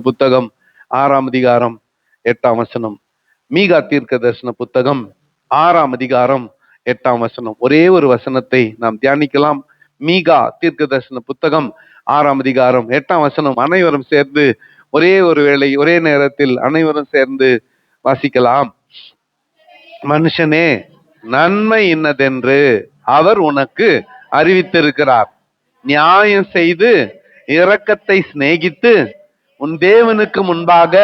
புத்தகம் 6ஆம் அதிகாரம் 8ஆம் வசனம். மீகா தீர்க்க தரிசன புத்தகம் 6ஆம் அதிகாரம் 8ஆம் வசனம். ஒரே ஒரு வசனத்தை நாம் தியானிக்கலாம். மீகா தீர்க்க தரிசன புத்தகம் 6ஆம் அதிகாரம் 8ஆம் வசனம். அனைவரும் சேர்ந்து ஒரே ஒரு வேளை ஒரே நேரத்தில் அனைவரும் சேர்ந்து வாசிக்கலாம். மனுஷனே, நன்மை இன்னதென்று அவர் உனக்கு அறிவித்திருக்கிறார். நியாயம் செய்து இரக்கத்தை சிநேகித்து உன் தேவனுக்கு முன்பாக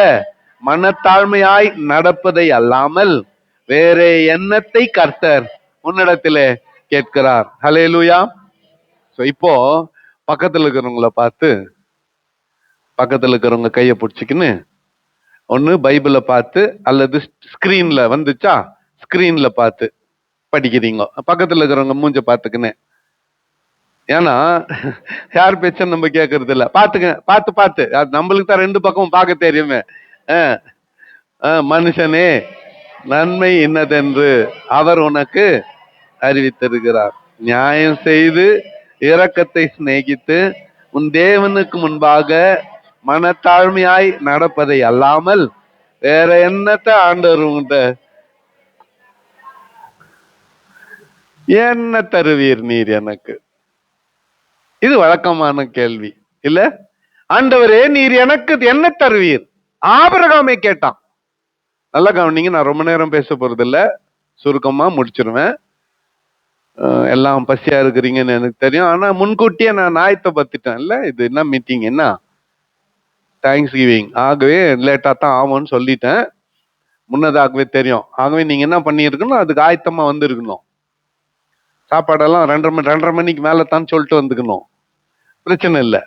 மனத்தாழ்மையாய் நடப்பதை அல்லாமல் வேற எண்ணத்தை கர்த்தர் உன்னிடத்திலே கேட்கிறார். ஹல்லேலூயா. இப்போ பக்கத்துல இருக்கிறவங்கள பார்த்து, பக்கத்துல இருக்கிறவங்க கையை பிடிச்சிக்கின்னு ஒண்ணு பைபிளை பார்த்து அல்லது ஸ்கிரீன்ல வந்துச்சா ஸ்கிரீன்ல பார்த்து படிக்கிறீங்க. பக்கத்துல இருக்கிறவங்க மூஞ்ச பார்த்துக்கின்னு. ஏன்னா யார் பேச்சும் நம்ம கேட்கறது இல்ல. பாத்துக்க பார்த்து பார்த்து அது நம்மளுக்கு தான் ரெண்டு பக்கமும் பார்க்க தெரியுமே. மனுஷனே, நன்மை இன்னதென்று அவர் உனக்கு அறிவித்திருக்கிறார். நியாயம் செய்து இரக்கத்தை சிநேகித்து உன் தேவனுக்கு முன்பாக மனத்தாழ்மையாய் நடப்பதை அல்லாமல் வேற என்னத்தை ஆண்டவர் என்ன தருவீர் நீர் எனக்கு? இது வழக்கமான கேள்வி இல்ல? ஆண்டவரே, நீர் எனக்கு என்ன தருவீர்? ஆபிரகாமே கேட்டான். நல்லா கவனிங்க, நான் ரொம்ப நேரம் பேச போறது இல்ல, சுருக்கமா முடிச்சிருவேன். எல்லாம் பசியா இருக்கிறீங்கன்னு எனக்கு தெரியும். ஆனா முன்கூட்டியே நான் ஆயத்தை பத்திட்டேன் இல்ல. இது என்ன மீட்டிங், என்ன தேங்க்ஸ் கிவிங், ஆகவே லேட்டா தான் ஆகும்னு சொல்லிட்டேன். முன்னதாகவே தெரியும். ஆகவே நீங்க என்ன பண்ணிருக்கணும், அதுக்கு ஆயத்தமா வந்துருக்கணும். சாப்பாடெல்லாம் 2:30 மணிக்கு மேல தான் சொல்லிட்டு வந்துக்கணும். பிரச்சனை இல்லை.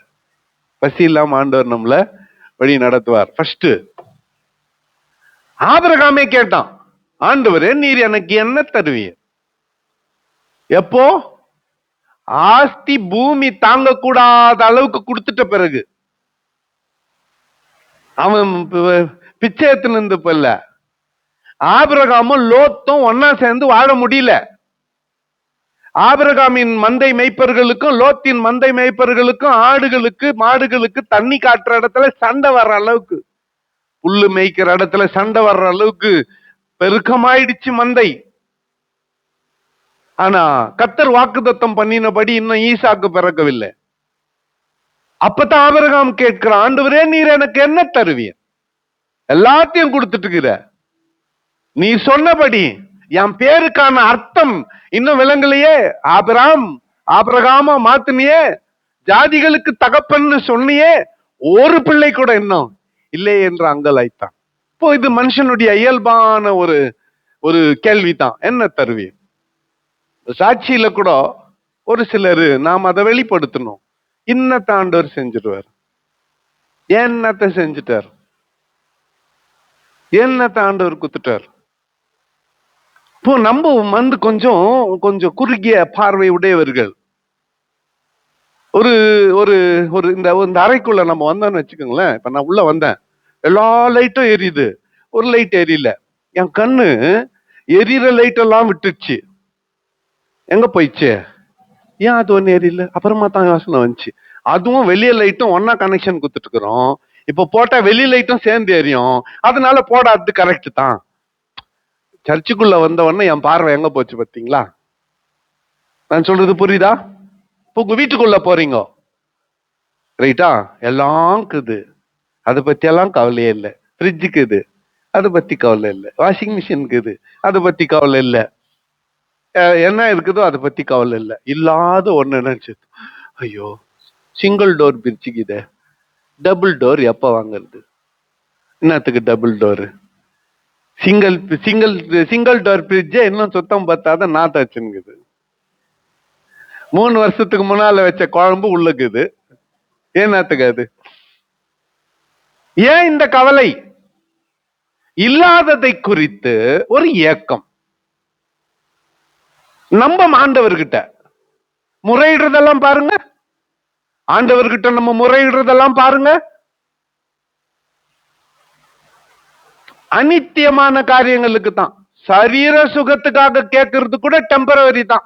பசி இல்லாம ஆண்டவர் நம்மள வழி நடத்துவார். ஃபர்ஸ்ட் ஆபிரகாமே கேட்டான், ஆண்டவரே, நீர் எனக்கு என்ன தருவீர்? எப்போ? ஆஸ்தி பூமி தாங்க கூடாத அளவுக்கு கொடுத்துட்ட பிறகு. அவன் பிச்சை எடுத்துன்னு இல்ல. ஆபிரகாமும் லோத்தும் ஒன்னா சேர்ந்து வாழ முடியல. ஆபிரகாமின் மந்தை மேய்ப்பர்களுக்கும் லோத்தின் மந்தை மேய்ப்பர்களுக்கும் ஆடுகளுக்கு மாடுகளுக்கு தண்ணி காட்டுற இடத்துல சண்டை வர்ற அளவுக்கு, புல்லு மேய்க்கிற இடத்துல சண்டை வர்ற அளவுக்கு பெருக்கமாயிடுச்சு மந்தை. ஆனா கர்த்தர் வாக்குத்தத்தம் பண்ணினபடி இன்னும் ஈசாக்கு பிறக்கவில்லை. அப்பதான் ஆபிரகாம் கேட்கிறான், ஆண்டவரே, நீர் எனக்கு என்ன தருவீர்? எல்லாத்தையும் கொடுத்துட்டு இருக்கிற, நீ சொன்னபடி என் பேருக்கான அர்த்தம் இன்னும் விளங்கலையே. ஆபிரகாம மாத்தினியே, ஜாதிகளுக்கு தகப்பன்னு சொன்னியே, ஒரு பிள்ளை கூட இன்னும் இல்லை என்று அங்கலாய்த்தான். இப்போ இது மனுஷனுடைய இயல்பான ஒரு கேள்விதான், என்ன தருவீர்? சாட்சியில கூட ஒரு சிலர் நாம் அதை வெளிப்படுத்தணும். இன்னத்த ஆண்டவர் செஞ்சிருவார், என்னத்தை செஞ்சுட்டார், என்னத்த ஆண்டவர் குத்துட்டார். இப்போ நம்ம கொஞ்சம் குறுகிய பார்வை உடையவர்கள். ஒரு ஒரு ஒரு இந்த அறைக்குள்ள நம்ம வந்தோம்னு வச்சுக்கோங்களேன். இப்ப நான் உள்ள வந்தேன், எல்லா லைட்டும் எரியுது, ஒரு லைட் எரியல. என் கண்ணு எரியிற லைட் எல்லாம் விட்டுச்சு. எங்க போயிடுச்சு? ஏன் அது ஒண்ணு எரியல? அப்புறமா தான் யோசனை வந்துச்சு, அதுவும் வெளியே லைட்டும் ஒன்னா கனெக்ஷன் கொடுத்துட்டு இருக்கிறோம். இப்ப போட்டா வெளி லைட்டும் சேர்ந்து எரியும், அதனால போடாது கரெக்ட் தான். சர்ச்சுக்குள்ள வந்தவொடனே என் பார்வை எங்க போச்சு பார்த்தீங்களா? நான் சொல்றது புரியுதா? இப்போ உங்க வீட்டுக்குள்ள போறீங்க, ரைட்டா, எல்லாம் இருக்குது, அதை பத்தி எல்லாம் கவலையே இல்லை. ஃப்ரிட்ஜுக்குது, அதை பத்தி கவலை இல்லை. வாஷிங் மிஷினுக்குது, அதை பத்தி கவலை இல்லை. என்ன இருக்குதோ அதை பத்தி கவலை இல்லை. இல்லாத ஒண்ணு நினைச்சு, ஐயோ சிங்கிள் டோர் பிரிச்சுக்குதே, டபுள் டோர் எப்ப வாங்குறது? என்னத்துக்கு டபுள் டோரு? சிங்கிள் டோர் பிரிட்ஜே இன்னும் சுத்தம் பத்தாத நாத்தாச்சுங்குது. 3 வருஷத்துக்கு முன்னால வச்ச குழம்பு உள்ளுக்குது, ஏன்னாத்துக்கு அது? ஏன் இந்த கவலை? இல்லாததை குறித்து ஒரு ஏக்கம். நம்ம ஆண்டவர்கிட்ட முறையிடுறதெல்லாம் பாருங்க, ஆண்டவர்கிட்ட நம்ம முறையிடுறதெல்லாம் பாருங்க. அனித்தியமான காரியங்களுக்கு தான். சரீர சுகத்துக்காக கேட்கறது கூட டெம்பரவரி தான்.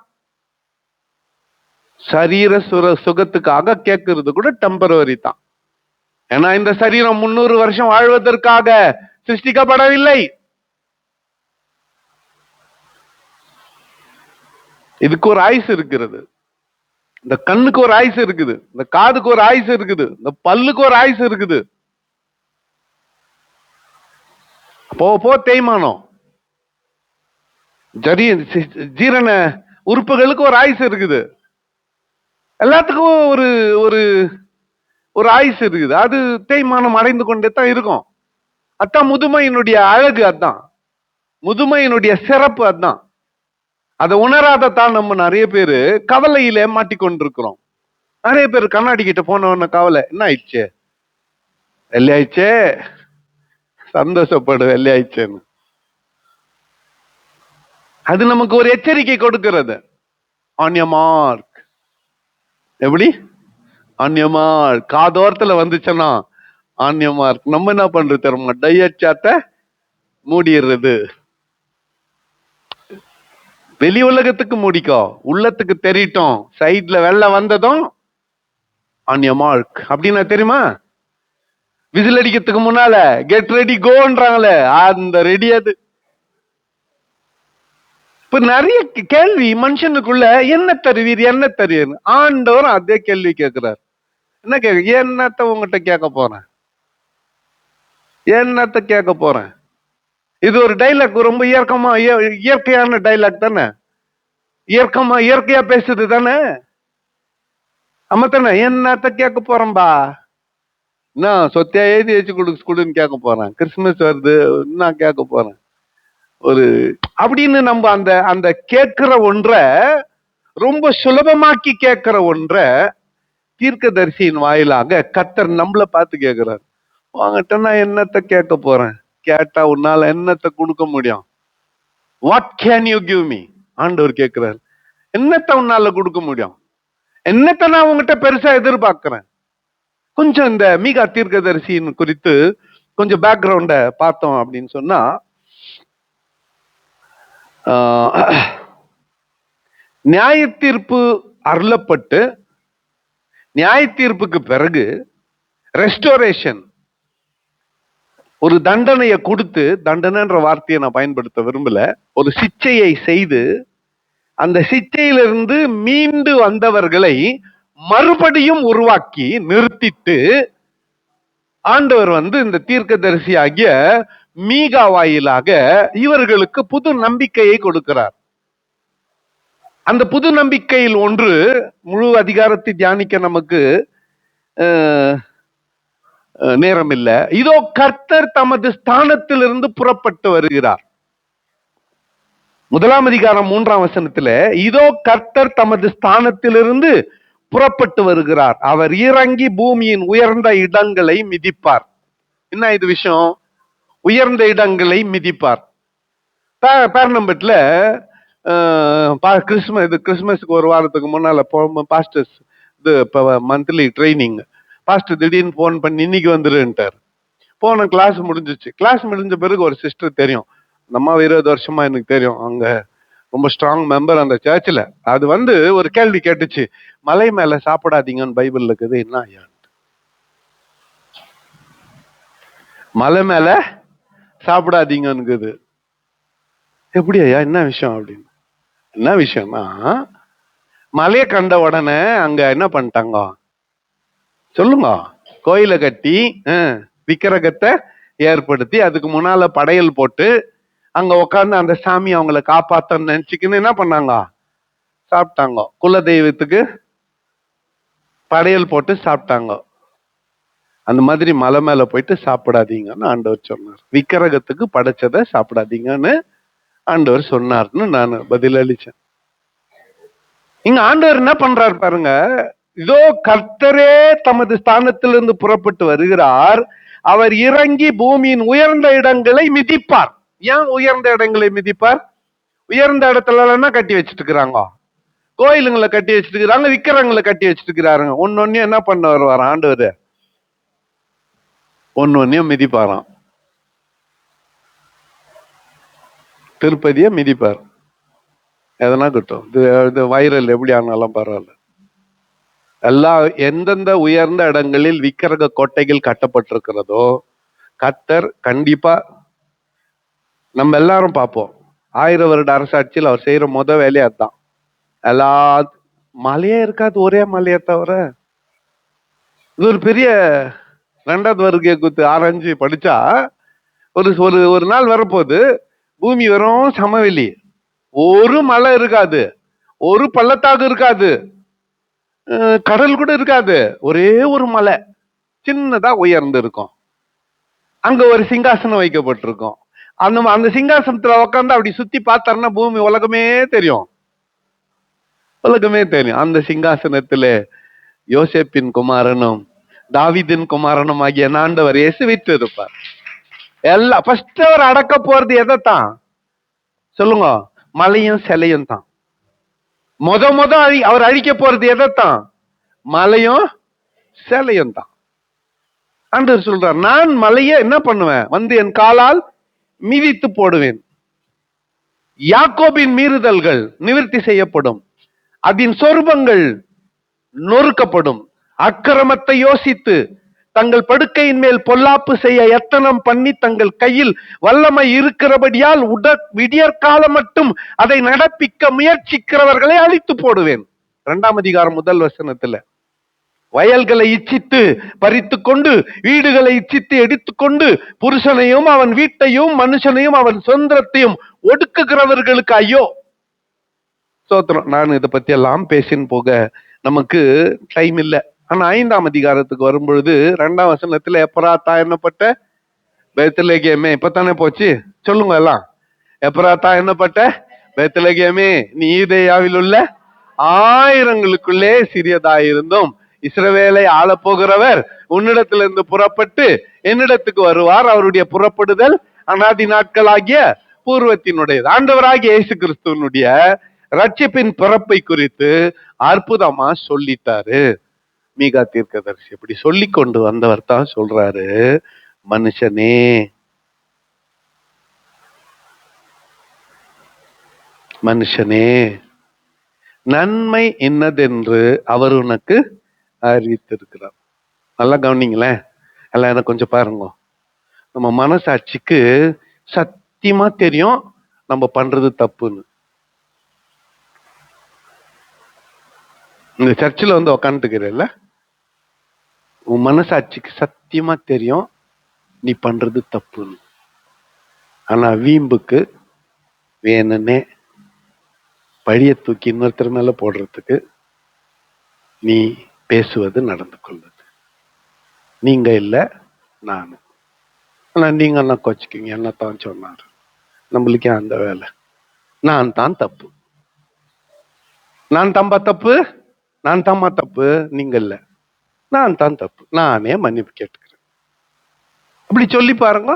சரீர சுகத்துக்காக கேட்கறது கூட டெம்பரவரி தான். ஏன்னா இந்த சரீரம் 300 வருஷம் வாழ்வதற்காக சிருஷ்டிக்கப்படவில்லை. இதுக்கு ஒரு ஆயுசு இருக்கிறது. இந்த கண்ணுக்கு ஒரு ஆயுசு இருக்குது, இந்த காதுக்கு ஒரு ஆயுசு இருக்குது, இந்த பல்லுக்கு ஒரு ஆயுசு இருக்குது. போ தேய்மானம், ஜீரண உறுப்புகளுக்கு ஒரு ஆயுசு இருக்குது. எல்லாத்துக்கும் ஒரு ஒரு ஒரு ஆயுசு இருக்குது. அது தேய்மானம் அடைந்து கொண்டே தான் இருக்கும். அதான் முதுமையினுடைய அழகு, அதான் முதுமையினுடைய சிறப்பு. அதான் அதை உணராதத்தான் நம்ம நிறைய பேரு கவலையில மாட்டிக்கொண்டிருக்கிறோம். நிறைய பேர் கண்ணாடி கிட்ட போன கவலை, என்ன ஆயிடுச்சு, வெள்ளையாயிடுச்சே, சந்தோஷப்படு வெள்ளையாயிடுச்சேன்னு. அது நமக்கு ஒரு எச்சரிக்கை கொடுக்கிறது. On your mark. எப்படி ஆன் யுவர் மார்க் காதோரத்துல வந்துச்சுன்னா ஆன் யுவர் மார்க். நம்ம என்ன பண்றது தெரியுமா, டயட் சாத்த மூடிடுறது. வெளி உலகத்துக்கு மூடிக்கோ, உள்ளத்துக்கு தெரியட்டும். சைட்ல வெள்ள வந்ததும் ஆன் யுவர் மார்க் அப்படின்னா தெரியுமா, விசில் அடிக்கிறதுக்கு முன்னால கெட் ரெடி கோன்றாங்களே, அந்த ரெடி. அது இப்ப நிறைய கேள்வி மனுஷனுக்குள்ள, என்ன தருவீர் என்ன தருவீர். ஆண்டவர் அதே கேள்வி கேட்கிறார். என்ன கேட்க, என்னத்த உங்ககிட்ட கேட்க போறேன், என்னத்த கேட்க போறேன். இது ஒரு டைலாக், ரொம்ப இயற்கையான டைலாக் தானே, இயற்கையா பேசுது தானே. ஆமா தானே, என்னத்த கேட்க போறேன்பா, நான் சொத்தியா எழுதி வச்சு கொடுன்னு கேட்க போறேன். கிறிஸ்துமஸ் வருது, நான் கேட்க போறேன் ஒரு அப்படின்னு. நம்ம அந்த அந்த கேட்கிற ஒன்றை, ரொம்ப சுலபமாக்கி கேட்கிற ஒன்றை தீர்க்கதரிசியின் வாயிலாக கர்த்தர் நம்மள பார்த்து கேட்கிறார். வாங்கிட்ட நான் என்னத்த கேட்க போறேன், கேட்டா உன்னால என்னத்த கொடுக்க முடியும், what can you give me. ஆண்டவர் கேட்கிறார், என்னத்த உன்னால கொடுக்க முடியும், என்னத்த நான் உங்ககிட்ட பெருசா எதிர்பார்க்கிறேன். கொஞ்சம் இந்த மீகா தீர்க்கதரிசியின் குறித்து கொஞ்சம் பேக்ரவுண்ட பார்த்தோம் அப்படின்னு சொன்னா, நியாய தீர்ப்பு அருளப்பட்டு நியாய தீர்ப்புக்கு பிறகு ரெஸ்டோரேஷன், ஒரு தண்டனையை கொடுத்து, தண்டனைன்ற வார்த்தையை நான் பயன்படுத்த விரும்பல, ஒரு சிச்சையை செய்து அந்த சிச்சையிலிருந்து மீண்டு வந்தவர்களை மறுபடியும் உருவாக்கி நிறுத்திட்டு ஆண்டவர் இந்த தீர்க்கதரிசி ஆகிய மீகா வாயிலாக இவர்களுக்கு புது நம்பிக்கையை கொடுக்கிறார். அந்த புது நம்பிக்கையில் ஒன்று, முழு அதிகாரத்தை தியானிக்க நமக்கு நேரம் இல்லை. இதோ கர்த்தர் தமது ஸ்தானத்திலிருந்து புறப்பட்டு வருகிறார். 1 அதிகாரம் 3 வசனத்துல, இதோ கர்த்தர் தமது ஸ்தானத்திலிருந்து புறப்பட்டு வருகிறார், அவர் இறங்கி பூமியின் உயர்ந்த இடங்களை மிதிப்பார். என்ன இது விஷயம், உயர்ந்த இடங்களை மிதிப்பார். பேர்னம்பேட்ல கிறிஸ்துமஸ்க்கு ஒரு வாரத்துக்கு முன்னால பாஸ்டர்ஸ் மந்த்லி ட்ரைனிங், பாஸ்டர் திடீர்னு போன் பண்ணி இன்னைக்கு வந்துருன்ட்டார். போன கிளாஸ் முடிஞ்சிச்சு. கிளாஸ் முடிஞ்ச பிறகு ஒரு சிஸ்டர் தெரியும், நம்ம 20 வருஷமா எனக்கு தெரியும், அங்க ரொம்ப ஸ்ட்ராங் மெம்பர் அந்த சர்ச்சில். அது ஒரு கேள்வி கேட்டுச்சு, மலை மேல சாப்பிடாதீங்கன்னு பைபிள்ல இருக்குது. என்ன ஐயா, மலை மேல சாப்பிடாதீங்கன்னு எப்படி ஐயா, என்ன விஷயம் அப்படின்னு. என்ன விஷயம்னா, மலையை கண்ட உடனே அங்க என்ன பண்ணிட்டாங்க சொல்லுங்க, கோயிலை கட்டி விக்கிரகத்தை ஏற்படுத்தி அதுக்கு முன்னால படையல் போட்டு அங்க உட்காந்து அந்த சாமி அவங்கள காப்பாத்தன்னு நினைச்சுக்கின்னு என்ன பண்ணாங்க, சாப்பிட்டாங்க. குல தெய்வத்துக்கு படையல் போட்டு சாப்பிட்டாங்க. அந்த மாதிரி மலை மேல போயிட்டு சாப்பிடாதீங்கன்னு ஆண்டவர் சொன்னார். விக்கிரகத்துக்கு படைச்சதை சாப்பிடாதீங்கன்னு ஆண்டவர் சொன்னார்னு நான் பதில் அளிச்சேன். இங்க ஆண்டவர் என்ன பண்றார் பாருங்க, இதோ கர்த்தரே தமது ஸ்தானத்திலிருந்து புறப்பட்டு வருகிறார், அவர் இறங்கி பூமியின் உயர்ந்த இடங்களை மிதிப்பார். ஏன் உயர்ந்த இடங்களை மிதிப்பார்? உயர்ந்த இடத்துல கட்டி வச்சுட்டு இருக்கிறாங்க, கோயிலுங்களை கட்டி வச்சுட்டு இருக்கிறாங்க, விக்கிரகங்களை கட்டி வச்சுட்டு இருக்கிறாருங்க. ஒன்னொன்னையும் என்ன பண்ண வருவார் ஆண்டவர், ஒன்னொன்னையும் மிதிப்பாராம். திருப்பதியை மிதிப்பார். எதனா கிட்டும், இது வைரல் எப்படி ஆனாலும் பரவாயில்ல. எல்லா எந்தெந்த உயர்ந்த இடங்களில் விக்கிரக கோட்டைகள் கட்டப்பட்டிருக்கிறதோ கர்த்தர் கண்டிப்பா நம்ம எல்லாரும் பார்ப்போம். 1000 வருட அரசாட்சியில் அவர் செய்யற வேலையே அதுதான். எல்லா மலையே இருக்காது, ஒரே மலையை தவிர. இது ஒரு பெரிய 2வது வருகை குத்து ஆராய்ச்சி படிச்சா ஒரு ஒரு ஒரு நாள் வரப்போகுது, பூமி வெறும் சமவெளி, ஒரு மலை இருக்காது, ஒரு பள்ளத்தாக்கு இருக்காது, கடல் கூட இருக்காது, ஒரே ஒரு மலை சின்னதா உயர்ந்து இருக்கும். அங்க ஒரு சிங்காசனம் வைக்கப்பட்டிருக்கும். அந்த சிங்காசனத்துல உட்காந்து அப்படி சுத்தி பார்த்தாருன்னா பூமி உலகமே தெரியும், உலகமே தெரியும். அந்த சிங்காசனத்துல யோசேப்பின் குமாரனும் தாவீதின் குமாரனும் ஆகிய ஆண்டவர் இயேசு வீட்டு இருப்பார். எல்லாம் ஃபர்ஸ்ட் அவர் அடக்க போறது எதைத்தான் சொல்லுங்க? மலையும் சிலையும் தான். முத அவர் அழிக்க போறது எதைத்தான்? மலையும் சிலையும் தான். ஆண்டவர் சொல்றார், நான் மலையை என்ன பண்ணுவேன், வந்து என் காலால் மிதித்து போடுவேன். யாக்கோபின் மீறுதல்கள் நிவர்த்தி செய்யப்படும், அதன் சொருபங்கள் நொறுக்கப்படும். அக்கிரமத்தை யோசித்து தங்கள் படுக்கையின் மேல் பொல்லாப்பு செய்ய எத்தனம் பண்ணி தங்கள் கையில் வல்லமை இருக்கிறபடியால் விடியற்காலம் மட்டும் அதை நடப்பிக்க முயற்சிக்கிறவர்களை அழித்து போடுவேன். 2ஆம் அதிகாரம் 1 வசனத்துல, வயல்களை இச்சித்து பறித்து கொண்டு, வீடுகளை இச்சித்து எடுத்துக்கொண்டு, புருஷனையும் அவன் வீட்டையும் மனுஷனையும் அவன் சொந்தத்தையும் ஒடுக்குகிறவர்களுக்கு ஐயோ. சோத்திரம். நான் இதை பத்தி எல்லாம் பேசின்னு போக நமக்கு டைம் இல்லை. ஆனா 5ஆம் அதிகாரத்துக்கு வரும்பொழுது 2ஆம் வசனத்துல, எப்ராத்தா என்னப்பட்ட பெத்லகேமே, இப்பதானே போச்சு, சொல்லுங்க எல்லாம். எப்ராத்தா என்னப்பட்ட பெத்லகேமே, நீ யூதேயாவில் உள்ள ஆயிரங்களுக்குள்ளே சிறியதாயிருந்தும் இஸ்ரவேலை ஆள போகிறவர் உன்னிடத்திலிருந்து புறப்பட்டு என்னிடத்துக்கு வருவார். அவருடைய புறப்படுதல் அநாதி நாட்களாகிய பூர்வத்தினுடையது. ஆண்டவராகிய இயேசு கிறிஸ்துவனுடைய ரட்சிப்பின் பிறப்பை குறித்து அற்புதமா சொல்லிட்டாரு மீகா தீர்க்கதரிசி. இப்படி சொல்லி கொண்டு வந்தவர் தான் சொல்றாரு, மனுஷனே, மனுஷனே, நன்மை என்னதென்று அவர் உனக்கு அறிவித்திருக்கிறார். நல்லா கவனிங்களேன், எல்லாம் எனக்கு கொஞ்சம் பாருங்க. நம்ம மனசாட்சிக்கு சத்தியமா தெரியும் நம்ம பண்றது தப்புன்னு. இந்த சர்ச்சில் வந்து உக்காந்துக்கிறல்ல, உன் மனசாட்சிக்கு சத்தியமா தெரியும் நீ பண்றது தப்புன்னு. ஆனா வீம்புக்கு வேணுன்னே பழிய தூக்கி இன்னொருத்தர் மேல போடுறதுக்கு நீ பேசுவது, நடந்து கொள்வது. நீங்க இல்ல நானு. ஆனா நீங்க என்ன கோச்சிக்கிங்க, என்னத்தான் சொன்னாரு, நம்மளுக்கே அந்த வேலை. நான் தான் தப்பு, நான் தாம்பா தப்பு, நான் தாம்மா தப்பு, நீங்க இல்ல, நான் தான் தப்பு, நானே மன்னிப்பு கேட்டுக்கிறேன். அப்படி சொல்லி பாருங்க.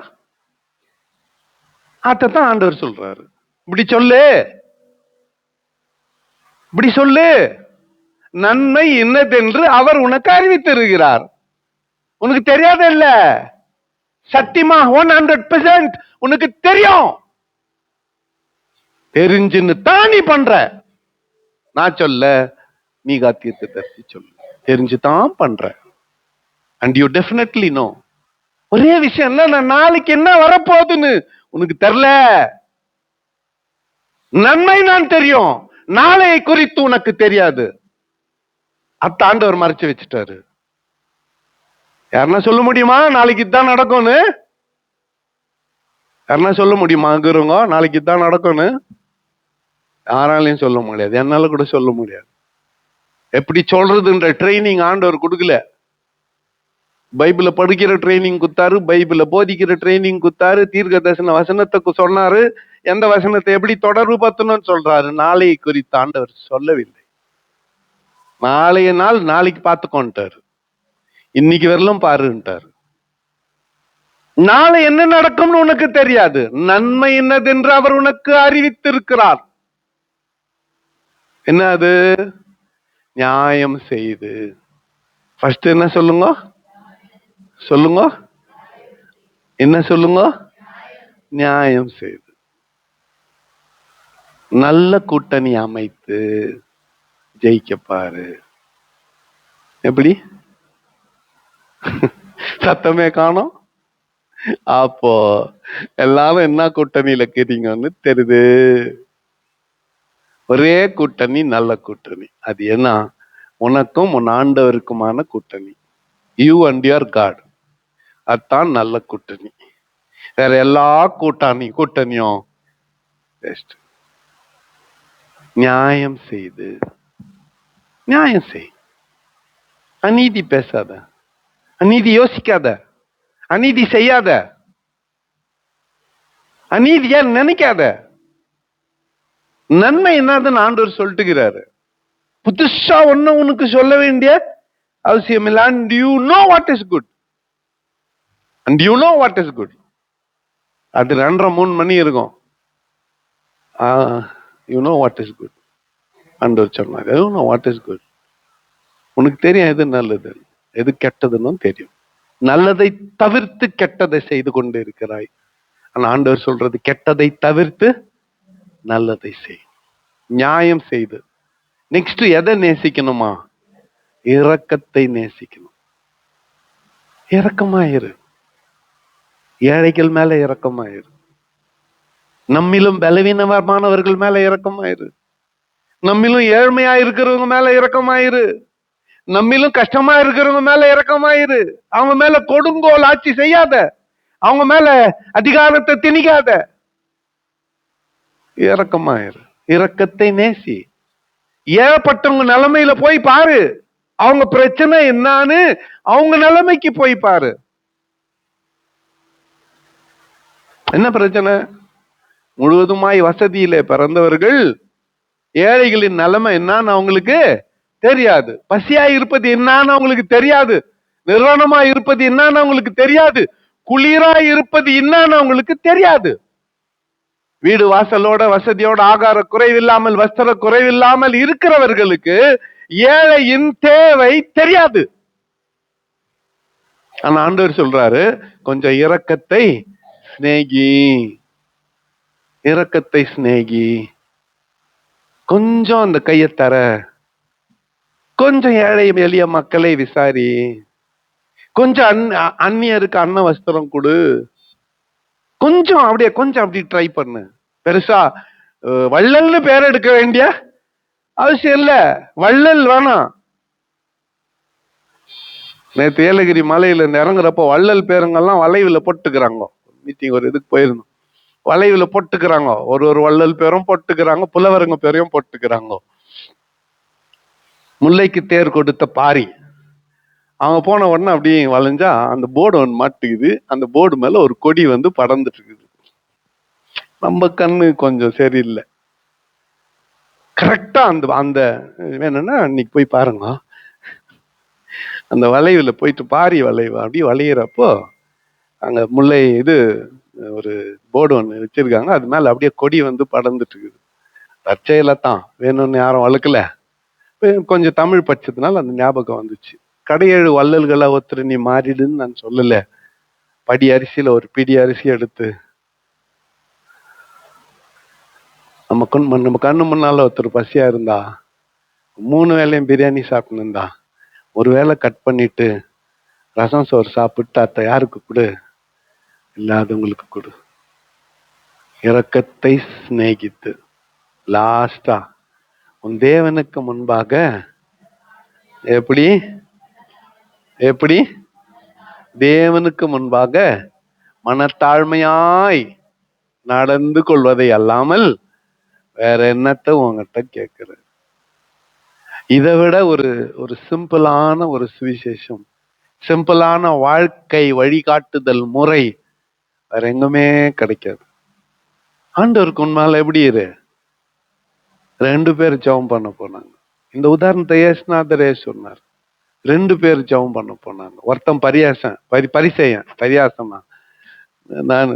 அதான் ஆண்டவர் சொல்றாரு, இப்படி சொல்லு, இப்படி சொல்லு, நன்மை என்னதென்று அவர் உனக்கு அறிவித்திருக்கிறார். உனக்கு தெரியாத இல்ல, சத்தியமா 100% உனக்கு தெரியும். தெரிஞ்சுன்னு தான் நீ பண்ற. நான் சொல்ல, மீகா தீர்க்கதரிசி சொல்லு, தெரிஞ்சுதான் பண்ற. And you definitely know. ஒரே விஷயம் இல்ல, நான் நாளைக்கு என்ன வரப்போகுதுன்னு உனக்கு தெரியல. நன்மை நான் தெரியும், நாளை குறித்து உனக்கு தெரியாது. ஆண்டவர் மறைச்சு வச்சுட்டாரு. யாருன்னா சொல்ல முடியுமா நாளைக்கு இதுதான் நடக்கும்னு? யாருன்னா சொல்ல முடியுமா இருக்கிறவங்க நாளைக்கு இதுதான் நடக்கும்னு? யாராலையும் சொல்ல முடியாது, என்னால கூட சொல்ல முடியாது. எப்படி சொல்றதுன்ற ட்ரைனிங் ஆண்டவர் கொடுக்கல. பைபிள படிக்கிற ட்ரைனிங் குத்தாரு, பைபிள போதிக்கிற ட்ரைனிங் குத்தாரு, தீர்க்க தரிசன வசனத்துக்கு சொன்னாரு, எந்த வசனத்தை எப்படி தொடர்பு பத்தணும்னு சொல்றாரு. நாளை குறித்து ஆண்டவர் சொல்லவில்லை. நாளைய நாள் நாளைக்கு பார்த்துக்கோன்ட்டாரு, இன்னைக்கு வரலும் பாருன்ட்டாரு. நாளை என்ன நடக்கும்னு உனக்கு தெரியாது, நன்மை என்னதென்று அவர் உனக்கு அறிவித்திருக்கிறார். என்ன அது? நியாயம் செய்து. ஃபர்ஸ்ட் என்ன சொல்லுங்க, சொல்லுங்க, என்ன சொல்லுங்க? நியாயம் செய்து, நல்ல கூட்டணி அமைத்து ஜெயிக்க பாரு. எப்படி? சத்தமே காணோம். அப்போ எல்லாரும் என்ன கூட்டணியில இருக்கிறீங்கன்னு தெரியுது. ஒரே கூட்டணி, நல்ல கூட்டணி. அது என்ன? உனக்கும் உன் ஆண்டவருக்குமான கூட்டணி. You and your God. அதுதான் நல்ல கூட்டணி. வேற எல்லா கூட்டணியும் வேஸ்ட். நியாயம் செய், அநீதி பேசாத, அநீதி யோசிக்காத, அநீதி செய்யாத, அநீதியா நினைக்காத. நன்மை என்னதுன்னு ஆண்டவர் சொல்லிட்டுகிறாரு. புதுசா ஒண்ணு உனக்கு சொல்ல வேண்டிய அவசியம் இல்லை. And you know what is good, and you know what is good. அது 2:30-3 மணி இருக்கும். You know what is good. ஆண்டவர் சொன்னார், you know what is good. உனக்கு தெரியும் எது நல்லது எது கெட்டதுன்னு தெரியும். நல்லதை தவிர்த்து கெட்டதை செய்து கொண்டு இருக்கிறாய். ஆனா ஆண்டவர் சொல்றது, கெட்டதை தவிர்த்து நல்லதை செய், நியாயம் செய்து. நெக்ஸ்ட் எதை நேசிக்கணுமா? இரக்கத்தை நேசிக்கணும். இரக்கமாயிரு, ஏழைகள் மேல இரக்கமாயிரு, நம்மிலும் பலவீனமானவர்கள் மேல இரக்கமாயிரு, நம்மிலும் ஏழ்மையா இருக்கிறவங்க மேல இரக்கமாயிரு, நம்மிலும் கஷ்டமா இருக்கிறவங்க மேல இரக்கமாயிரு. அவங்க மேல கொடுங்கோல் ஆட்சி செய்யாத, அவங்க மேல அதிகாரத்தை திணிக்காத, இரக்கமாயிரு, இரக்கத்தை நேசி. ஏற்பட்டவங்க நிலைமையில போய் பாரு, அவங்க பிரச்சனை என்னன்னு அவங்க நிலைமைக்கு போய் பாரு. என்ன பிரச்சனை? முழுவதுமாய் வசதியில பிறந்தவர்கள் ஏழைகளின் நிலைமை என்னன்னு அவங்களுக்கு தெரியாது. பசியா இருப்பது என்னன்னு அவங்களுக்கு தெரியாது. நிர்வாணமா இருப்பது என்னன்னு அவங்களுக்கு தெரியாது. குளிரா இருப்பது என்னன்னு அவங்களுக்கு தெரியாது. வீடு வாசலோட வசதியோட ஆகார குறைவில்லாமல் வஸ்திர குறைவில்லாமல் இருக்கிறவர்களுக்கு ஏழையின் தேவை தெரியாது. ஆனா ஆண்டவர் சொல்றாரு, கொஞ்சம் இரக்கத்தை சிநேகி, இரக்கத்தை சிநேகி. கொஞ்சம் அந்த கையை தர, கொஞ்சம் ஏழை எளிய மக்களை விசாரி, கொஞ்சம் அந்நியருக்கு அன்ன வஸ்திரம் கொடு, கொஞ்சம் அப்படியே கொஞ்சம் அப்படி ட்ரை பண்ணு. பெருசா வள்ளல்னு பேர் எடுக்க வேண்டிய அவசியம் இல்ல. வள்ளல் வேணாம். நேற்று ஏலகிரி மலையில இருந்து இறங்குறப்போ வள்ளல் பேருங்கெல்லாம் வளைவுல போட்டுக்கிறாங்க. மீட்டிங் ஒரு இதுக்கு போயிருந்தோம். வளைவுல போட்டுக்கிறாங்க, ஒரு வள்ளல் பேரும் போட்டுக்கிறாங்க, புலவருங்க பேரையும் போட்டுக்கிறாங்க. முல்லைக்கு தேர் கொடுத்த பாரி அவங்க போன உடனே அப்படி வளைஞ்சா அந்த போர்டு ஒன்று மாட்டுக்குது. அந்த போர்டு மேல ஒரு கொடி வந்து படர்ந்துட்டு இருக்குது. நம்ம கண்ணு கொஞ்சம் சரியில்லை. கரெக்டா அந்த அந்த வேணும்னா அன்னைக்கு போய் பாருங்க, அந்த வளைவுல போயிட்டு பாரி வளைவு அப்படி வளையிறப்போ அங்க முல்லை இது ஒரு போர்டு ஒன்று வச்சிருக்காங்க. அது மேல அப்படியே கொடி வந்து படர்ந்துட்டு இருக்குது. தற்செயல தான், வேணும்னு யாரும் வளர்க்கல. கொஞ்சம் தமிழ் படிச்சதுனால அந்த ஞாபகம் வந்துச்சு. கடையேழு வள்ளல்களை ஒருத்தர் நீ மாறிடுன்னு நான் சொல்லல. படி அரிசியில ஒரு பிடி அரிசி எடுத்து நம்ம கண்ணு முன்னால ஒருத்தர் பசியா இருந்தா 3 வேளையும் பிரியாணி சாப்பிட்டு இருந்தா, ஒரு வேளை கட் பண்ணிட்டு ரசம் சோறு சாப்பிட்டு அத்தை யாருக்கு கொடு? இல்லாதவங்களுக்கு கொடு. இரக்கத்தை சிநேகித்து லாஸ்டா உன் தேவனுக்கு முன்பாக எப்படி எப்படி தேவனுக்கு முன்பாக மனத்தாழ்மையாய் நடந்து கொள்வதை அல்லாமல் வேற என்னத்தை உங்ககிட்ட கேட்கிற? இதை விட ஒரு சிம்பிளான ஒரு சுவிசேஷம், சிம்பிளான வாழ்க்கை வழிகாட்டுதல் முறை வேற எங்குமே கிடைக்காது. ஆண்டவருக்கு உண்மையில எப்படி இரு? 2 பேர் ஜெபம் பண்ண போனாங்க. இந்த உதாரணத்தை ஏசுநாதரே சொன்னார். 2 பேர் ஜெபம் பண்ண போனாங்க. ஒருத்தன் பரிசேயன், பரியாசமா. நான்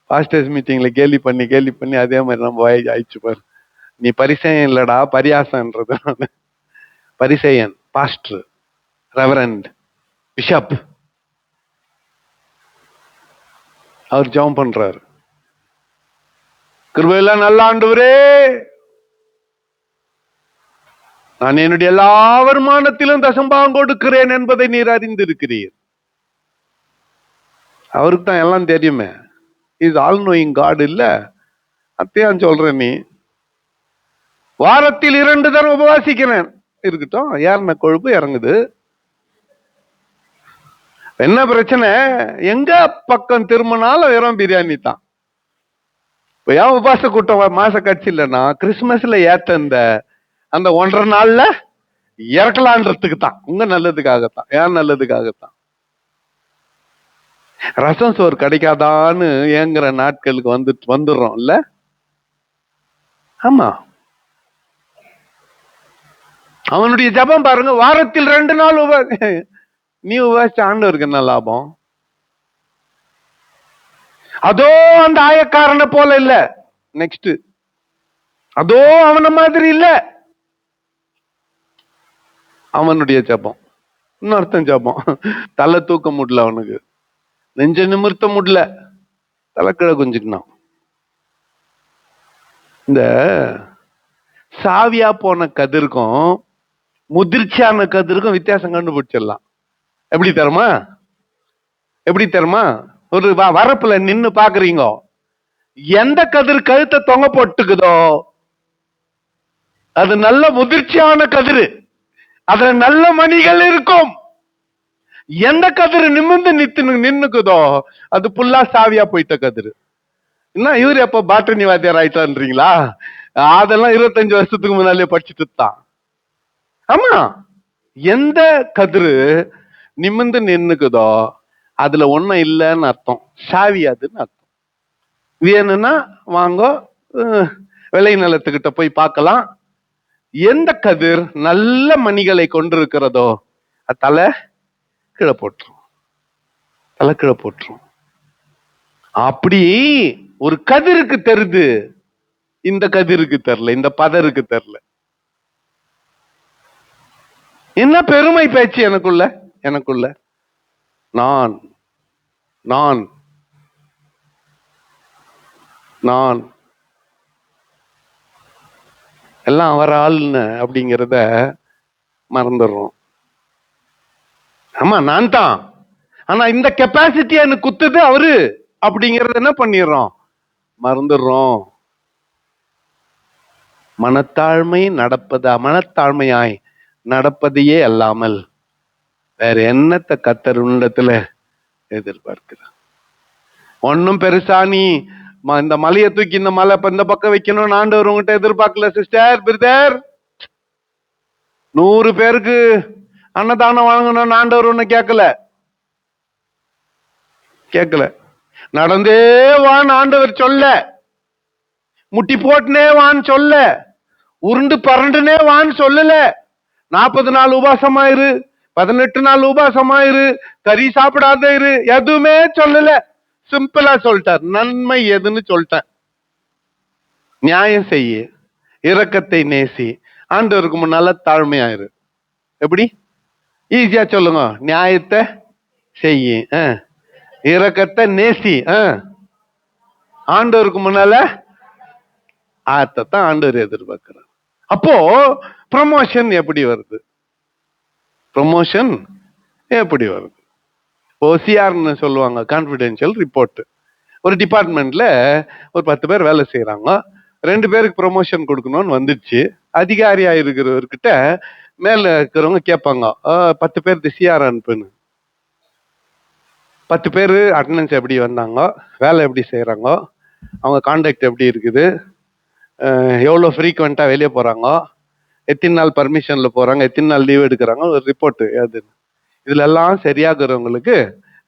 பாஸ்டர்ஸ் மீட்டிங்ல கேலி பண்ணி அதே மாதிரி நம்ம ஆயிடுச்சு பாரு. நீ பரிசேயன் இல்லடா, பரியாசன்றது. பரிசேயன் பாஸ்டர், ரெவரண்ட், பிஷப். அவர் ஜெபம் பண்றாரு, கிருபையெல்லாம் நல்ல ஆண்டவரே, நான் என்னுடைய எல்லா வருமானத்திலும் தசம்பாகம் கொடுக்கிறேன் என்பதை நீர் அறிந்திருக்கிறீர். அவருக்கு தான் எல்லாம் தெரியுமே. இஸ் ஆல் நோயிங் காட் இல்ல? அத்தையான் சொல்றேன். நீ வாரத்தில் 2 தடவை உபவாசிக்கிறேன், இருக்கட்டும், ஏறின கொழுப்பு இறங்குது, என்ன பிரச்சனை? எங்க பக்கம் திரும்பினாலும் வெறும் பிரியாணி தான். இப்ப ஏன் உபாச கூட்டம் மாச கட்சி இல்லைன்னா கிறிஸ்துமஸ்ல ஏத்த அந்த 1.5 நாள்ல இறக்கலான்றதுக்கு தான், உங்க நல்லதுக்காகத்தான், ஏன் நல்லதுக்காகத்தான். ரசம் சோறு கிடைக்காதான்னு ஏங்குற நாட்களுக்கு வந்துடுறோம் இல்ல? ஆமா. அவனுடைய ஜபம் பாருங்க, வாரத்தில் 2 நாள் நீ உபாசிச்ச ஆண்டவருக்கு என்ன லாபம்? அதோ அந்த ஆயக்காரனை போல இல்ல. நெக்ஸ்ட், அதோ அவன மாதிரி இல்ல. அவனுடைய ஜபம் இன்னொருத்தன் ஜபம், தலை தூக்க முடியல, அவனுக்கு நெஞ்ச நிமிர்த்த முடியல, தலைக்கிழ குஞ்சுக்கணும். இந்த சாவியா போன கதிர்க்கும் முதிர்ச்சியான கதிர்க்கும் வித்தியாசம் கண்டுபிடிச்சிடலாம். எப்படி தருமா? எப்படி தருமா? ஒரு வரப்புல நின்னு பாக்குறீங்க, எந்த கதிர் கழுத்தை தொங்க போட்டுக்குதோ அது நல்ல முதிர்ச்சியான கதிர், அதுல நல்ல மணிகள் இருக்கும். எந்த கதிர் நிமிர்ந்து நின்னுக்குதோ அது புல்லா சாவியா போயிட்ட கதிர். என்ன இவரு எப்ப பாட்டனி வாத்தியார் ஆயிட்டான்றீங்களா? அதெல்லாம் 25 வருஷத்துக்கு முன்னாலே படிச்சுட்டு தான். ஆமா, எந்த கதிரு நிமிர்ந்து நின்னுக்குதோ அதுல ஒண்ணும் இல்லைன்னு அர்த்தம், சாவியாதுன்னு அர்த்தம். வேணும்னா வாங்க, விளை நிலத்துக்கிட்ட போய் பார்க்கலாம். எந்த கதிர் நல்ல மணிகளை கொண்டிருக்கிறதோ தலை கீழே போட்டுரும், தலை கீழே போட்டுரும். அப்படி ஒரு கதிருக்கு தெரிது, இந்த கதிருக்கு தெரியல, இந்த பதருக்கு தெரியல. என்ன பெருமை பேச்சு எனக்குள்ள நான் நான் நான் எல்லாம் அவர் ஆள்னு அப்படிங்கிறத மறந்துடுறோம். ஆமா, நான் தான், ஆனா இந்த கெப்பாசிட்டி எனக்கு குத்துது அவரு அப்படிங்கறத என்ன பண்ணிடுறோம்? மறந்துடுறோம். மனத்தாழ்மையாய் நடப்பதையே அல்லாமல் வேற என்னத்தை கர்த்தர் உள்ளத்துல எதிர்பார்க்கிறார்? ஒன்னும் பெருசா நீ இந்த மலையை தூக்கி இந்த மலை இந்த பக்கம் வைக்கணும்னு ஆண்டவர் உங்ககிட்ட எதிர்பார்க்கல சிஸ்டர், பிரதர். 100 பேருக்கு அன்னதானம் வாங்கணும்னு ஆண்டவர் ஒண்ணு கேட்கல. நடந்தே வான்னு ஆண்டவர் சொல்ல, முட்டி போட்டுனே வான்னு சொல்ல, உருண்டு பரண்டுனே வான்னு சொல்லல. 40 நாள் உபாசமாயிரு, 18 நாள் உபாசமாயிரு, கறி சாப்பிடாத இரு, எதுவுமே சொல்லல. சிம்பிளா சொல்லிட்டார், நன்மை எதுன்னு சொல்லிட்டேன். நியாயம் செய்ய, இரக்கத்தை நேசி, ஆண்டவருக்கு முன்னால தாழ்மையாயிரு. எப்படி ஈஸியா சொல்லுங்க? நியாயத்தை செய்ய, இரக்கத்தை நேசி, ஆண்டவருக்கு முன்னால ஆத்தத்தான் ஆண்டவர் எதிர்பார்க்கிறார். அப்போ ப்ரமோஷன் எப்படி வருது? ப்ரமோஷன் எப்படி வருது? ஓசிஆர்னு சொல்லுவாங்க, கான்ஃபிடென்ஷியல் ரிப்போர்ட். ஒரு டிபார்ட்மெண்ட்ல ஒரு 10 பேர் வேலை செய்யறாங்க, 2 பேருக்கு ப்ரமோஷன் கொடுக்கணும்னு வந்துடுச்சு. அதிகாரியா இருக்கிறவர்கிட்ட மேல இருக்கிறவங்க கேட்பாங்க, 10 பேருக்கு சிஆர் அனுப்புன்னு. 10 பேர் அட்டண்டன்ஸ் எப்படி வந்தாங்க, வேலை எப்படி செய்யறாங்க, அவங்க கான்டாக்ட் எப்படி இருக்குது, எவ்வளோ ஃப்ரீக்வெண்டா வெளியே போறாங்க, எத்தனை நாள் பர்மிஷன்ல போறாங்க, எத்தனை நாள் லீவ் எடுக்கிறாங்க, ஒரு ரிப்போர்ட். அது இதுல எல்லாம் சரியாகிறவங்களுக்கு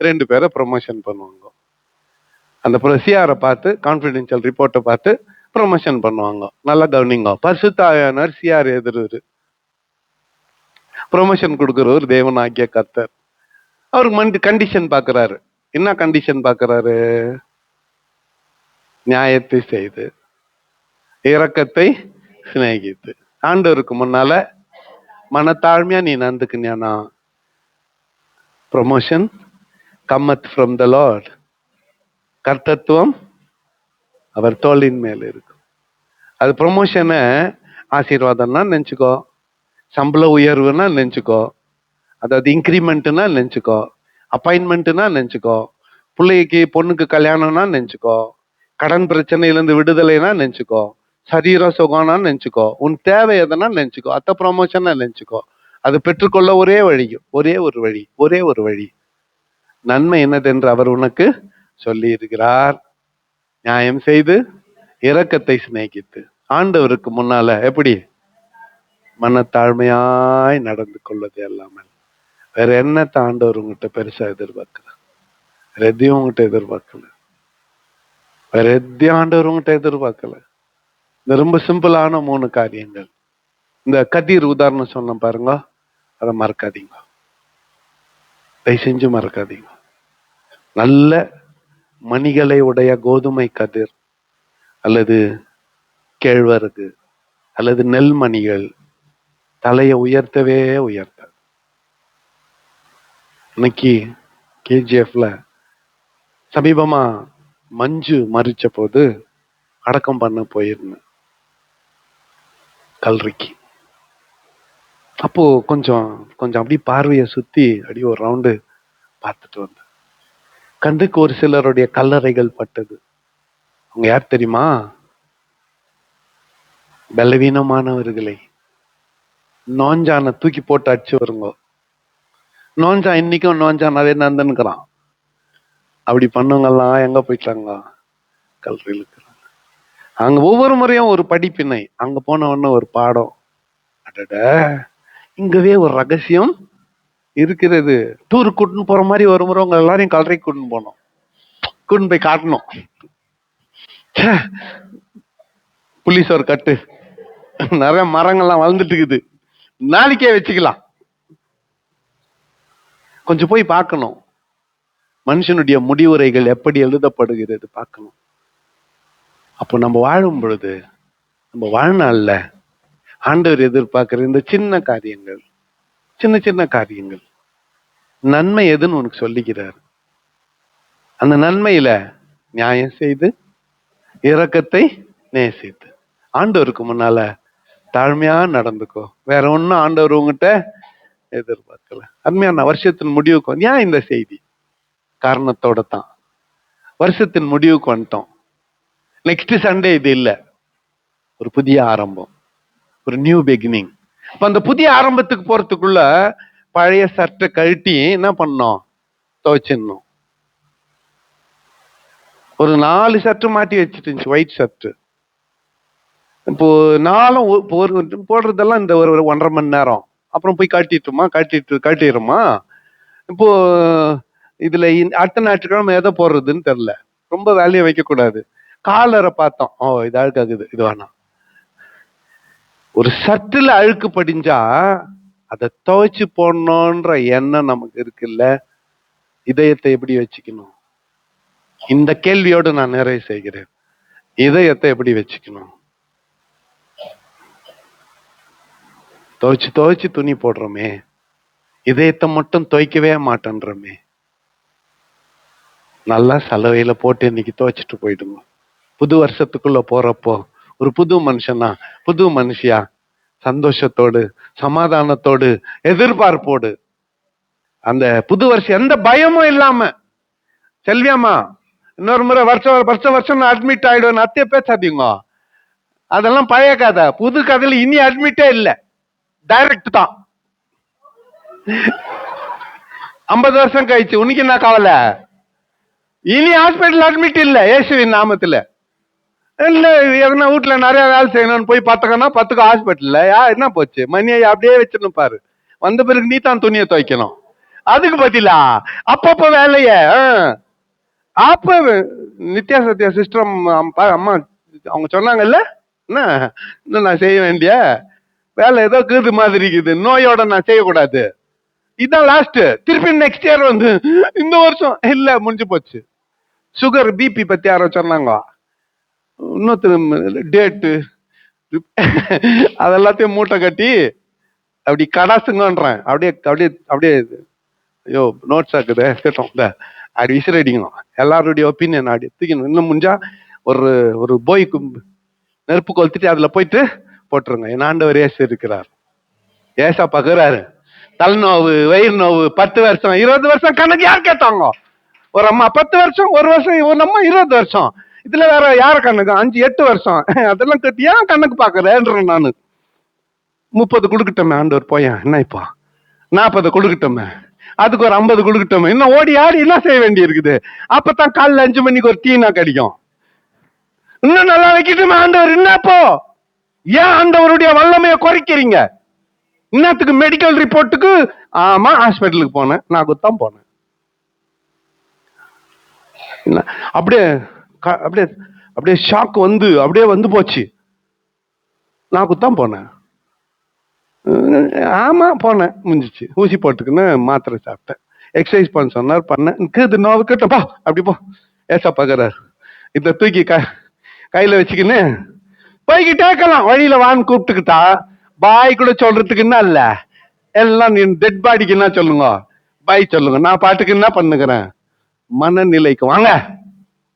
2 பேரை ப்ரமோஷன் பண்ணுவாங்க. அந்த சிஆரை பார்த்து, கான்ஃபிடென்ஷியல் ரிப்போர்ட்டை பார்த்து ப்ரமோஷன் பண்ணுவாங்க. நல்லா கவனிங்க, பரிசுத்தாவியானவர் சிஆர் எதிர்வரு, ப்ரமோஷன் கொடுக்கிறவர் தேவனாகிய கர்த்தர். அவருக்கு கண்டிஷன் பாக்குறாரு. என்ன கண்டிஷன் பாக்குறாரு? நியாயத்தை செய்து, இரக்கத்தை சிநேகித்து, ஆண்டவருக்கு முன்னால மனத்தாழ்மையா நீ நடந்துக்கினா ப்ரமோஷன் கம்மத் ஃப்ரம் த லார்ட். கர்த்தத்துவம் அவர் தோளின் மேல இருக்கும். அது ப்ரமோஷனை ஆசீர்வாதம்னா நினைச்சுக்கோ, சம்பள உயர்வுன்னா நினைச்சுக்கோ, அதாவது இன்கிரிமெண்ட்னா நினைச்சுக்கோ, அப்பாயின்மெண்ட்னா நினைச்சுக்கோ, பிள்ளைக்கு பொண்ணுக்கு கல்யாணம்னா நினைச்சுக்கோ, கடன் பிரச்சனையிலிருந்து விடுதலைனா நினைச்சுக்கோ, சரீர சுகம்னா நினைச்சுக்கோ, உன் தேவை எதனா நினைச்சுக்கோ, அத்த ப்ரமோஷனா நினைச்சுக்கோ. அது பெற்றுக்கொள்ள ஒரே வழி, ஒரே ஒரு வழி, ஒரே ஒரு வழி. நன்மை என்னதென்று அவர் உனக்கு சொல்லி இருக்கிறார். நியாயம் செய்து இரக்கத்தை சிநேகித்து ஆண்டவருக்கு முன்னால எப்படி மனத்தாழ்மையாய் நடந்து கொள்வது இல்லாமல் வேற என்னத்த ஆண்டவர் உங்ககிட்ட பெருசா எதிர்பார்க்கிறார்? வேற எதையும் உங்ககிட்ட எதிர்பார்க்கல. வேற எதையும் ஆண்டவர் உங்ககிட்ட எதிர்பார்க்கல. இந்த ரொம்ப சிம்பிளான 3 காரியங்கள். இந்த கதிர் உதாரணம் சொன்ன பாருங்க, அதை மறக்காதீங்க, தயவு செஞ்சு மறக்காதீங்க. நல்ல மணிகளை உடைய கோதுமை கதிர் அல்லது கேழ்வரகு அல்லது நெல்மணிகள் தலையை உயர்த்தவே உயர்த்தாது. இன்னைக்கு கேஜிஎஃப்ல சமீபமா மஞ்சு மறிச்ச போது அடக்கம் பண்ண போயிருந்தேன் கல்றிக்கு. அப்போ கொஞ்சம் அப்படி பார்வையை சுத்தி அப்படி ஒரு ரவுண்டு பார்த்துட்டு வந்தேன். கண்ணுக்கு ஒரு சிலருடைய கல்லறைகள் பட்டது. அவங்க யார் தெரியுமா? பலவீனமானவர்களை, நோஞ்சான தூக்கி போட்டு அடிச்சு வருங்க. நோஞ்சா இன்னைக்கும் நோஞ்சானாவே நந்தனுக்குறான். அப்படி பண்ணவங்க எல்லாம் எங்க போயிட்டாங்க? கல்லறையில் இருக்கிறாங்க. அங்க ஒவ்வொரு முறையும் ஒரு படிப்பினை, அங்க போன உடனே ஒரு பாடம். அடட, இங்கவே ஒரு ரகசியம் இருக்கிறது. டூருக்கு கூட்டின்னு போற மாதிரி ஒரு முறை உங்க எல்லாரையும் கல்லறைக்கு கூட்டின்னு போனோம். கூட்டின்னு போய் காட்டணும். புலிஸ் ஒரு கட்டு, நிறைய மரங்கள்லாம் வளர்ந்துட்டு இருக்குது, நாளைக்கே வச்சுக்கலாம். கொஞ்சம் போய் பார்க்கணும். மனுஷனுடைய முடிவுரைகள் எப்படி எழுதப்படுகிறது பார்க்கணும். அப்போ நம்ம வாழும் பொழுது, நம்ம வாழ்நாள்ல ஆண்டவர் எதிர்பார்க்கிற இந்த சின்ன காரியங்கள், சின்ன சின்ன காரியங்கள், நன்மை எதுன்னு உனக்கு சொல்லிக்கிறார். அந்த நன்மையில நியாயம் செய்து இரக்கத்தை நேசித்து ஆண்டவருக்கு முன்னால தாழ்மையா நடந்துக்கோ. வேற ஒன்னும் ஆண்டவர் உங்ககிட்ட எதிர்பார்க்கல. அருமையான வருஷத்தின் முடிவுக்கு ஏன் இந்த செய்தி? காரணத்தோட தான். வருஷத்தின் முடிவுக்கு வந்துட்டோம். நெக்ஸ்ட் சண்டே இது இல்ல, ஒரு புதிய ஆரம்பம், ஒரு நியூ பிகினிங். இப்ப அந்த புதிய ஆரம்பத்துக்கு போறதுக்குள்ள பழைய சட்டை கழட்டி என்ன பண்ணோம்? துவைச்சிடணும். ஒரு 4 ஷர்ட் மாட்டி வச்சுட்டு இருந்துச்சு, ஒயிட் ஷர்ட். இப்போ நாளும் போடுறதெல்லாம் இந்த ஒரு 1.5 மணி நேரம், அப்புறம் போய் கட்டிடுமா. இப்போ இதுல அடுத்த ஞாயிற்றுக்கிழமை எதை போடுறதுன்னு தெரியல. ரொம்ப வேலையை வைக்க கூடாது. காலரை பார்த்தோம், ஓ இது அழுக்காகுது, இது வேணாம். ஒரு சட்டுல அழுக்கு படிஞ்சா அதை துவைச்சு போடணும்ன்ற எண்ணம் நமக்கு இருக்குல்ல. இதயத்தை எப்படி வச்சுக்கணும்? இந்த கேள்வியோடு நான் நிறைவு செய்கிறேன். இதயத்தை எப்படி வச்சுக்கணும்? துவைச்சு துணி போடுறோமே, இதயத்தை மட்டும் துவைக்கவே மாட்டேன்றோமே. நல்லா சலவையில போட்டு இன்னைக்கு துவைச்சிட்டு போயிடுங்க. புது வருஷத்துக்குள்ள போறப்போ ஒரு புது மனுஷனா, புது மனுஷியா, சந்தோஷத்தோடு, சமாதானத்தோடு, எதிர்பார்ப்போடு, அந்த புது வருஷம் எந்த பயமும் இல்லாம. செல்வியாமா, இன்னொரு முறை வருஷம் அட்மிட் ஆயிடுவேன் அத்தைய பேசாதீங்க. அதெல்லாம் பழைய கதை. புது கதையில இனி அட்மிட்டே இல்ல, டைரக்ட் தான். 50 வருஷம் கழிச்சு உனக்கு என்ன கவலை? இனி ஹாஸ்பிட்டல் அட்மிட் இல்ல, இயேசுவின் நாமத்துல. இல்ல எதனா வீட்டுல நிறைய வேலை செய்யணும்னு போய் 10க்கு ஹாஸ்பிட்டல்ல என்ன போச்சு? மணியை அப்படியே வச்சிருன்னு பாரு. வந்த பிறகு நீ தான் துணியை துவைக்கணும். அதுக்கு பதிலா அப்பப்ப வேலைய அப்ப நித்யா சத்யா சிஸ்டம் அம்மா அவங்க சொன்னாங்கல்ல, என்ன நான் செய்ய வேண்டிய வேலை ஏதோ கீது மாதிரி இருக்குது, நோயோட நான் செய்யக்கூடாது, இதான் லாஸ்ட். திருப்பி நெக்ஸ்ட் இயர் வந்து இந்த வருஷம் இல்ல, முடிஞ்சு போச்சு. சுகர் பிபி பத்தி யாரோ சொன்னாங்க, இன்னொருத்தர் டேட்டு அதெல்லாத்தையும் மூட்டை கட்டி அப்படி கடாசுங்கன்றேன். அப்படியே ஐயோ நோட்ஸ் ஆக்குது கேட்டோம், அப்படி விசிறடிக்கணும். எல்லாருடைய ஒப்பீனியன் அப்படி தூக்கணும். இன்னும் முடிஞ்சா ஒரு போய்க்கு நெருப்பு கொளுத்திட்டு அதுல போயிட்டு போட்டுருங்க, என் ஆண்டவர் இயேசு இருக்கிறார். ஏசா பாக்குறாரு, தலைநோவு, வயிறு நோவு, 10 வருஷம் 20 வருஷம் கணக்கு யார் கேட்டாங்க? ஒரு அம்மா 10 வருஷம், ஒரு வருஷம், ஒரு அம்மா 20 வருஷம். இதுல வேற யார கணக்கு? 5-8 வருஷம். அதெல்லாம் கட்டி ஏன் கணக்கு பாக்குறேன்றேன் நானு. 30 கொடுக்கட்டோமே ஆண்டவர், போயேன் என்ன இப்போ 40 கொடுக்கட்டோமே, அதுக்கு ஒரு 50 கொடுக்கட்டோமே, இன்னும் ஓடி ஆடி என்ன செய்ய வேண்டி இருக்குது? அப்பதான் காலைல 5 மணிக்கு ஒரு டீனா கிடைக்கும். இன்னும் நல்லா வைக்கட்டுமே ஆண்டவர், என்னப்போ ஏன் ஆண்டவருடைய வல்லமையை குறைக்கிறீங்க? இன்னத்துக்கு மெடிக்கல் ரிப்போர்ட்டுக்கு? ஆமா, ஹாஸ்பிட்டலுக்கு போனேன், நான் தான் போனேன். அப்படியே அப்படியே அப்படியே ஷாக் வந்து அப்படியே வந்து போச்சு. நான் தான் போனேன். ஆமா போனேன், முடிஞ்சிச்சு. ஊசி போட்டுக்குன்னு மாத்திரை சாப்பிட்டேன். எக்ஸசைஸ் பண்ண சொன்னார், பண்ணேன். இது நோவு கிட்டப்பா, அப்படி போ. ஏசா பாக்குறாரு, இத தூக்கி கையில வச்சுக்கின்னு போய்கிட்டே இருக்கலாம். வழியில வான்னு கூப்பிட்டுக்கிட்டா பாய் கூட சொல்றதுக்கு என்ன இல்ல, எல்லாம் நீ டெட் பாடிக்கு என்ன சொல்லுங்க, பாய் சொல்லுங்க. நான் பாட்டுக்கு என்ன பண்ணுகிறேன், மனநிலைக்கு வாங்க.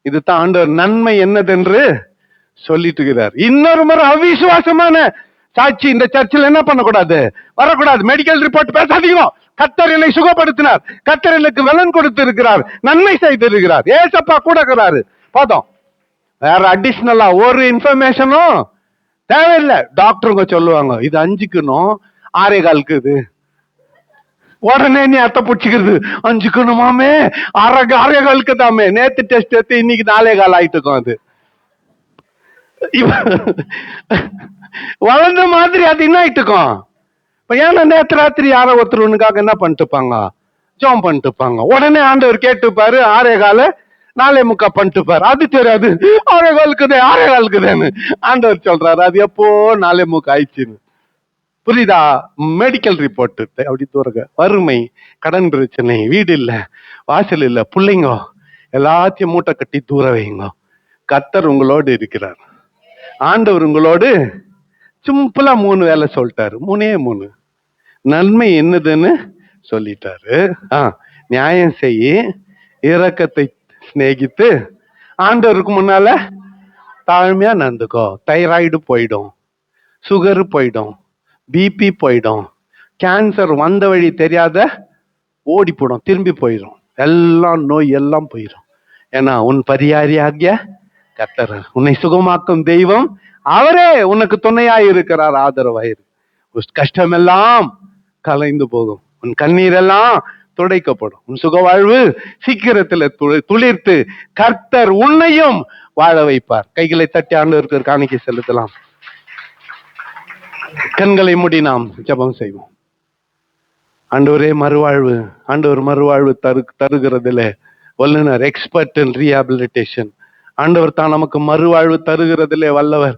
இதுதான் ஆண்டவர் நன்மை என்னதென்று சொல்லிட்டு இருக்கிறார். இன்னொரு முறை அவிசுவாசமான சாட்சி இந்த சர்ச்சில் என்ன பண்ணக்கூடாது, வரக்கூடாது. மெடிக்கல் ரிப்போர்ட் பேசாதீங்க. கர்த்தர் என்னை சுகப்படுத்தினார், கர்த்தர் எனக்கு பலன் கொடுத்து இருக்கிறார், நன்மை செய்து இருக்கிறார், ஏசப்பா கூட இருக்கிறாரு, போதும். வேற அடிஷனலா ஒரு இன்ஃபர்மேஷனும் தேவையில்லை. டாக்டருங்க சொல்லுவாங்க இது 5க்குணும் 6:15 இது. உடனே நீ அத்தை பிடிச்சிக்கிறது, 5க்குணுமாமே 6:15 தாமே. நேத்து டெஸ்ட் எடுத்து இன்னைக்கு 4:15 ஆயிட்டுக்கும். அது வளர்ந்த மாதிரி அது என்ன ஆயிட்டுக்கும். இப்ப ஏன்னா நேற்று ராத்திரி யாரோ ஒருத்தருக்காக என்ன பண்ணிட்டு இருப்பாங்க, ஜோம் பண்ணிட்டு இருப்பாங்க. உடனே ஆண்டவர் கேட்டுப்பாரு, 6:15 4:45 பண்ணிட்டு பாரு. அது தெரியாது, 6:15 6:15 ஆண்டவர் சொல்றாரு, அது எப்போ 4:45 ஆயிடுச்சுன்னு. புரியுதா? மெடிக்கல் ரிப்போர்ட் அப்படி தூரங்க. வறுமை, கடன் பிரச்சனை, வீடு இல்ல, வாசல் இல்ல, பிள்ளைங்க எல்லாத்தையும் மூட்டை கட்டி தூர வைங்க. கர்த்தர் உங்களோடு இருக்கிறார். ஆண்டவர் உங்களோடு சிம்பிளா 3 வேலை சொல்லிட்டாரு. 3 நன்மை என்னதுன்னு சொல்லிட்டாரு. நியாயம் செய்ய, இரக்கத்தை சிநேகித்து, ஆண்டவருக்கு முன்னால தாழ்மையா நடந்துக்கோ. தைராய்டு போயிடும், சுகர் போயிடும், பிபி போயிடும், கேன்சர் வந்த வழி தெரியாத ஓடி போடும், திரும்பி போயிடும், எல்லாம் நோய் எல்லாம் போயிடும். ஏன்னா உன் பரிகாரியாகிய கர்த்தர், உன்னை சுகமாக்கும் தெய்வம் அவரே உனக்கு துணையாய் இருக்கிறார், ஆதரவாயிரு. கஷ்டமெல்லாம் கலைந்து போகும், உன் கண்ணீர் எல்லாம் துடைக்கப்படும், உன் சுக வாழ்வு சீக்கிரத்துல துளிர்த்து கர்த்தர் உன்னையும் வாழ வைப்பார். கைகளை தட்டி ஆண்டவருக்கு காணிக்கை செலுத்தலாம். கண்களை மூடி நாம் ஜெபம் செய்வோம். ஆண்டவரே மறுவாழ்வு, ஆண்டவர் மறுவாழ்வு தருகிறதுல வல்லுனர், எக்ஸ்பர்ட் இன் ரீஹாபிலிட்டேஷன். ஆண்டவர் தான் நமக்கு மறுவாழ்வு தருகிறதுல வல்லவர்.